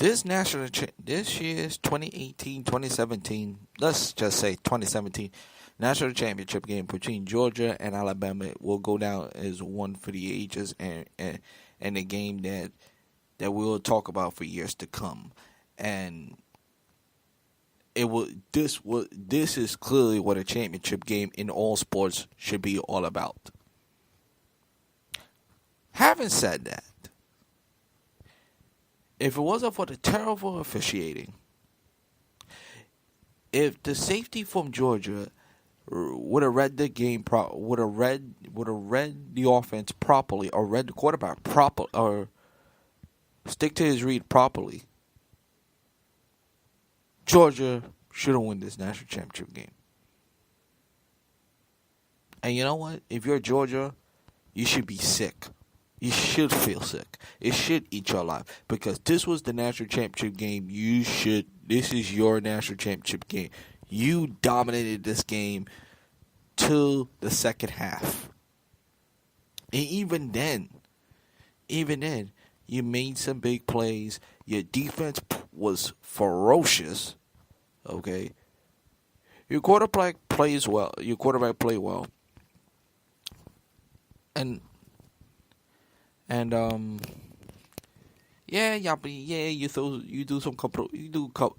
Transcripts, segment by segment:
this year's 2018, 2017, let's just say 2017 national championship game between Georgia and Alabama will go down as one for the ages and a game that we'll talk about for years to come. And this is clearly what a championship game in all sports should be all about. Having said that, if it wasn't for the terrible officiating, if the safety from Georgia would have read the game would have read the offense properly, or read the quarterback properly, or stick to his read properly, Georgia should have won this national championship game. And you know what? If you're Georgia, you should be sick. You should feel sick. It should eat you alive, because this was the national championship game. This is your national championship game. You dominated this game till the second half. And even then, you made some big plays. Your defense was ferocious. Okay. Your quarterback played well. And you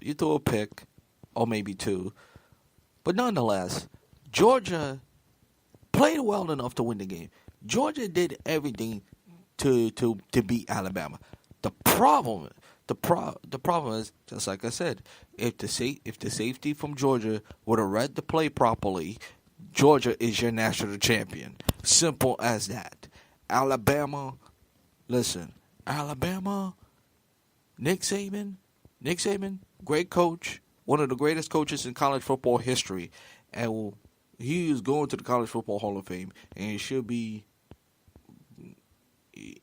throw a pick, or maybe two, but nonetheless, Georgia played well enough to win the game. Georgia did everything to beat Alabama. The problem is, just like I said, if the safety from Georgia would have read the play properly, Georgia is your national champion. Simple as that. Alabama, Nick Saban, great coach, one of the greatest coaches in college football history, and he is going to the College Football Hall of Fame, and he should be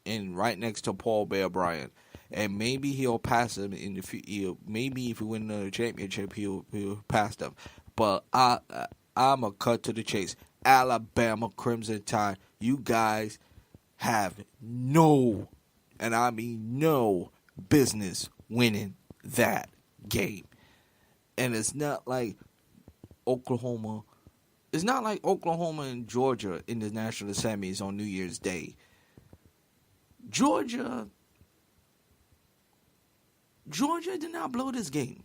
in right next to Paul Bear Bryant. And maybe he'll pass him in the future. Maybe if we win another championship, he'll pass them. But I'm a cut to the chase. Alabama Crimson Tide, you guys have no, and I mean no, business winning that game. And it's not like Oklahoma. It's not like Oklahoma and Georgia in the national semis on New Year's Day. Georgia did not blow this game.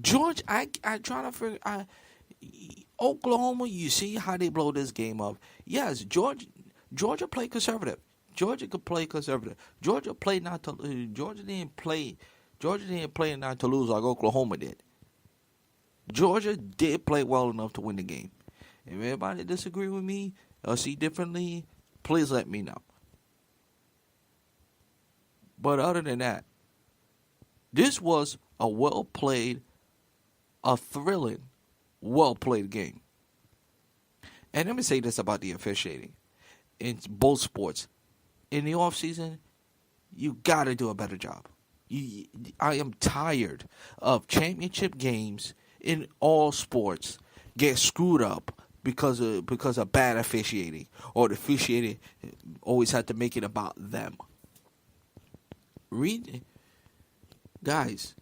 Georgia, I try to figure. Oklahoma, you see how they blow this game up. Yes, Georgia played conservative. Georgia could play conservative. Georgia didn't play not to lose like Oklahoma did. Georgia did play well enough to win the game. If everybody disagree with me or see differently, please let me know. But other than that, this was a thrilling, well-played game. And let me say this about the officiating. In both sports, in the offseason, you got to do a better job. I am tired of championship games in all sports get screwed up because of bad officiating, or the officiating always had to make it about them. Guys,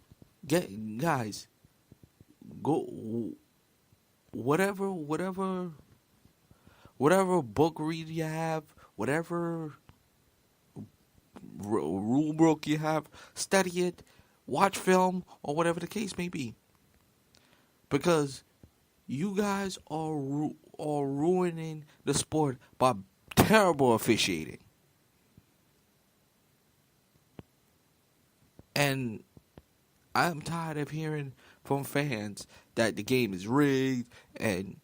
go whatever book read you have, whatever rule book you have, study it, watch film, or whatever the case may be. Because you guys are ruining the sport by terrible officiating. And I'm tired of hearing from fans that the game is rigged and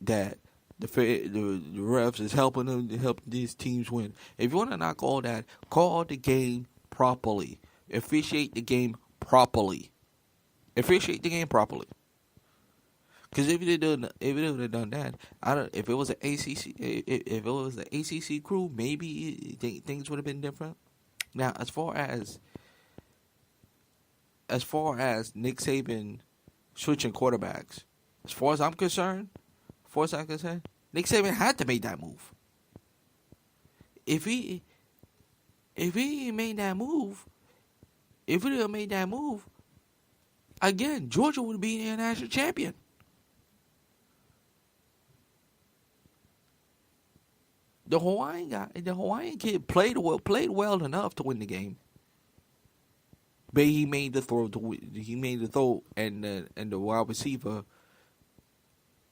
that the refs is helping them to help these teams win. If you want to knock all that, call the game properly. Officiate the game properly. Because if they would have done that, if it was an ACC crew, maybe things would have been different. Now, as far as Nick Saban switching quarterbacks, as far as I'm concerned, Nick Saban had to make that move. If he made that move, If we didn't made that move, again, Georgia would be the national champion. The Hawaiian kid played well enough to win the game. But he made the throw and the wide receiver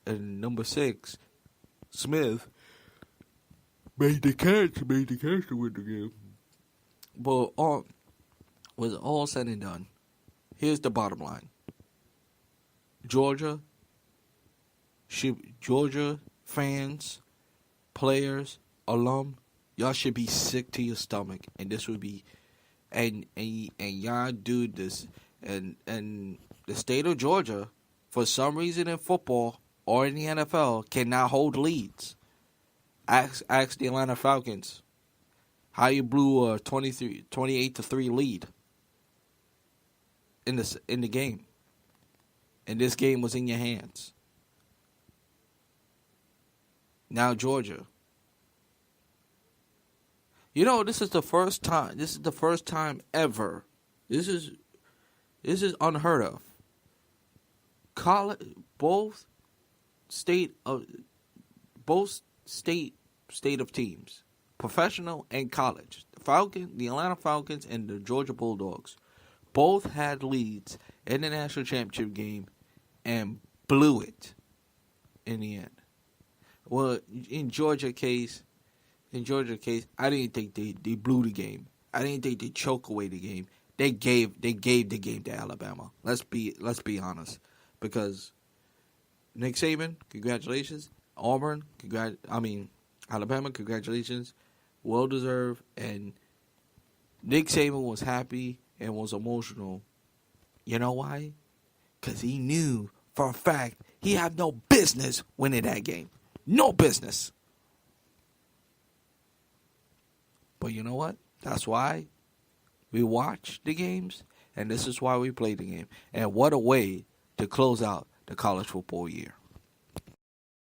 and number 6, Smith, made the catch to win the game. But was all said and done, here's the bottom line. Georgia fans, players, alum, y'all should be sick to your stomach, and this would be, and y'all do this, and the state of Georgia, for some reason in football or in the NFL, cannot hold leads. Ask the Atlanta Falcons how you blew a 28-3 lead in the game, and this game was in your hands. Now Georgia. You know, this is the first time ever. This is unheard of. Both state of teams, professional and college. The Atlanta Falcons and the Georgia Bulldogs both had leads in the national championship game and blew it in the end. Well, in Georgia case, I didn't think they blew the game. I didn't think they choked away the game. They gave the game to Alabama. Let's be honest, because Nick Saban, congratulations. Auburn, Alabama, congratulations. Well deserved. And Nick Saban was happy and was emotional. You know why? Because he knew for a fact he had no business winning that game. No business. But you know what? That's why we watch the games, and this is why we play the game. And what a way to close out the college football year.